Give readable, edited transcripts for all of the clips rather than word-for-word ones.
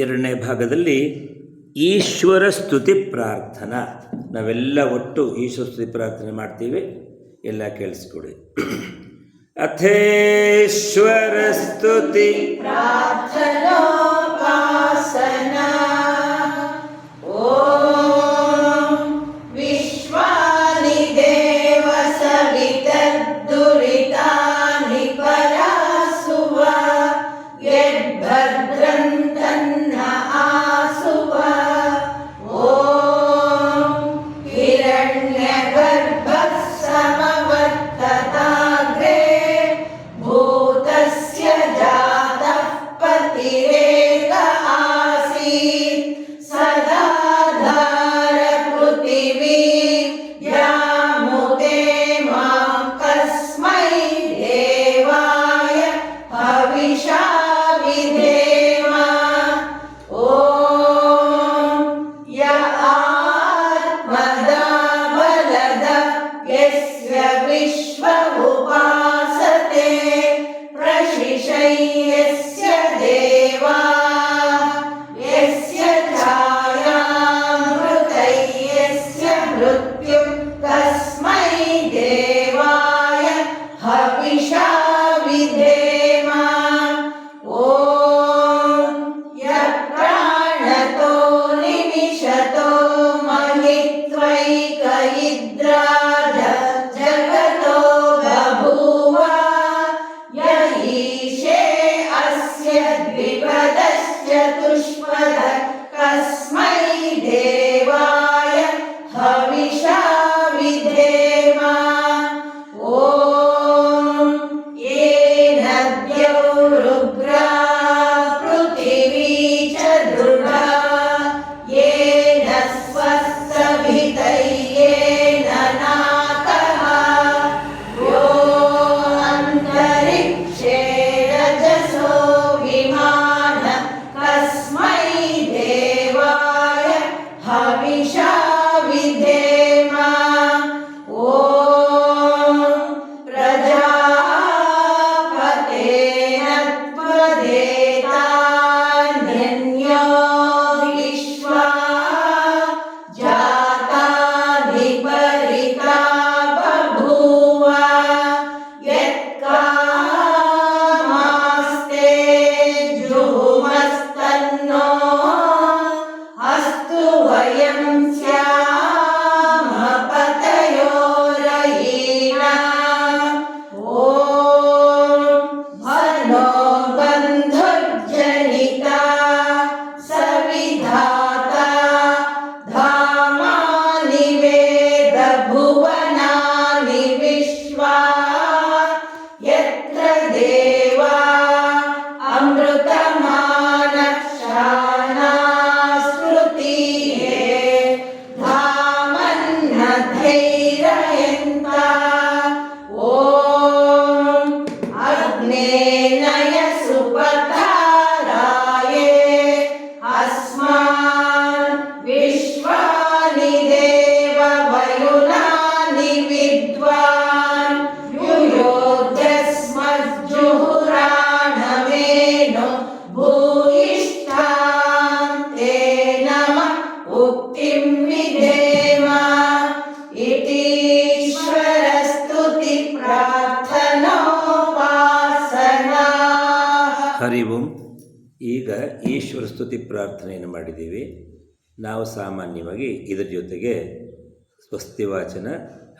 ಎರಡನೇ ಭಾಗದಲ್ಲಿ ಈಶ್ವರ ಸ್ತುತಿ ಪ್ರಾರ್ಥನಾ. ನಾವೆಲ್ಲ ಒಟ್ಟು ಈಶ್ವರ ಸ್ತುತಿ ಪ್ರಾರ್ಥನೆ ಮಾಡ್ತೀವಿ, ಎಲ್ಲ ಕೇಳಿಸ್ಕೊಡಿ. ಅಥೇಶ್ವರ ಸ್ತುತಿ ಪ್ರಾರ್ಥನೋಪಾಸನಾ. ವಿಶ್ವಾನಿ ದೇವ ಸವಿತರ್ದುರಿತಾನಿ ಪರಾಸುವ ಯದ್ಭದ್ರಂ ತನ್ನ ಆಸುವ. ಓಂ ಹಿರಣ್ಯಗರ್ಭಃ ಸಮವರ್ತತಾಗ್ರೇ ಭೂತಸ್ಯ ಜಾತಃ ಪತಿರೇಕ ಆಸೀತ್ ಸದಾಧಾರ ಪೃಥಿವೀ ಯಾಮುತೆ ಮಾಂ ಕಸ್ಮೈ ದೇವಾಯ ಹವಿಷಾ ವಿಧೇಮ. ಓಂ ಯ ಆತ್ಮದ ಬಲದ ಯಸ್ಯ ವಿಶ್ವ ಉಪಾಸತೆ ಪ್ರಶಿಷಯಸ್ಯ ದೇವಾ ಯಸ್ಯ ಛಾಯಾಮೃತಯಸ್ಯ ಮೃತ್ಯು ತಸ್ಮೈ ದೇವಾಯ ಹವಿಷಾ ವಿಧೇಮ. ಓಂ ಯ ಪ್ರಾಣತೋ ನಿಮಿಷತೋ ಮಹಿತ್ವೈಕ ಇದ್ರಾಜ ಜಗತೋ ಬಭೂವ ಯ ಈಶೇ ಅಸ್ಯ ದ್ವಿಪದಶ್ಚತುಷ್ಪದ ಕಸ್ಮೈ ದೇವಾಯ ಹವಿಷಾ ವಿಧೇಮ. ಓಂ ಯೇನ ದ್ಯೌರುಗ್ರಾ ಪೃಥಿವೀ ಚ ದೃಢಾ ಯೇನ ಸ್ವಸ್ಸಭಿತೈಯೇನ ನಾಕಃ ಯೋ ಅಂತರಿಕ್ಷೇ ರಜಸೋ ವಿಮಾನ ಕಸ್ಮೈ ದೇವಾಯ ಹವಿಷಾ ವಿಧೇಮ. ಓಂ ಪ್ರಜಾಪತೇನ ತ್ವದೇತಾನ್ಯನ್ಯೋ ವಿಶ್ವಾ ಜಾತಾಧಿಪರಿತಾ ಬಭೂವ ಯತ್ಕಾಮಾಸ್ತೆ ಜುಹುಮಸ್ತನ್ನೋ ಅಸ್ತು ವಯಂ ಸ್ಯಾಮ ಪತಯೋರಯೀಣಾ. ಓಂ ಭನೋ ಬಂಧುರ್ಜನಿತಾ ಸವಿಧಾತಾ ಧಾಮಾನಿ ವೇದ ಭುವನಾನಿ ವಿಶ್ವಾ ಯತ್ರ ದೇವಾ ಅಮೃತಮಾನಕ್ಷಾಣಾ ಶ್ರುತಿಯೇ ಧಾಮನ್ನ ಧೈರ್ಯಯಂತ. ಓಂ ಅಗ್ನೇನಯ ಸುಪಥಾರಾಯೇ ಅಸ್ಮಾನ್ ವಿಶ್ವಾನಿ ದೇವ ವಯುನಾನಿ ವಿದ್ವಾನ್ ಯುಯೋಧ್ಯಸ್ಮಜ್ಜುಹುರಾಣಮೇನು ಭೂಯಿಷ್ಠಾಂತೆ ನಮ ಉಕ್ತಿಂ ವಿಧೇಮ. ಇತೀಶ್ವರ ಸ್ತುತಿ ಪ್ರಾರ್ಥನೋಪಾಸನಾ. ಹರಿ ಓಂ. ಈಗ ಈಶ್ವರ ಸ್ತುತಿ ಪ್ರಾರ್ಥನೆಯನ್ನು ಮಾಡಿದ್ದೀವಿ. ನಾವು ಸಾಮಾನ್ಯವಾಗಿ ಇದರ ಜೊತೆಗೆ ಸ್ವಸ್ತಿ ವಾಚನ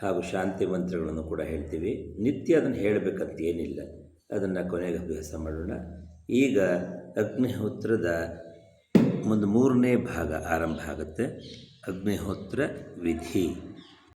ಹಾಗೂ ಶಾಂತಿ ಮಂತ್ರಗಳನ್ನು ಕೂಡ ಹೇಳ್ತೀವಿ. ನಿತ್ಯ ಅದನ್ನು ಹೇಳಬೇಕಂತ ಏನಿಲ್ಲ, ಅದನ್ನು ಕೊನೆಗೆ ಅಭ್ಯಾಸ ಮಾಡೋಣ. ಈಗ ಅಗ್ನಿಹೋತ್ರದ ಮುಂದೆ 3ನೇ ಭಾಗ ಆರಂಭ ಆಗುತ್ತೆ. ಅಗ್ನಿಹೋತ್ರ ವಿಧಿ.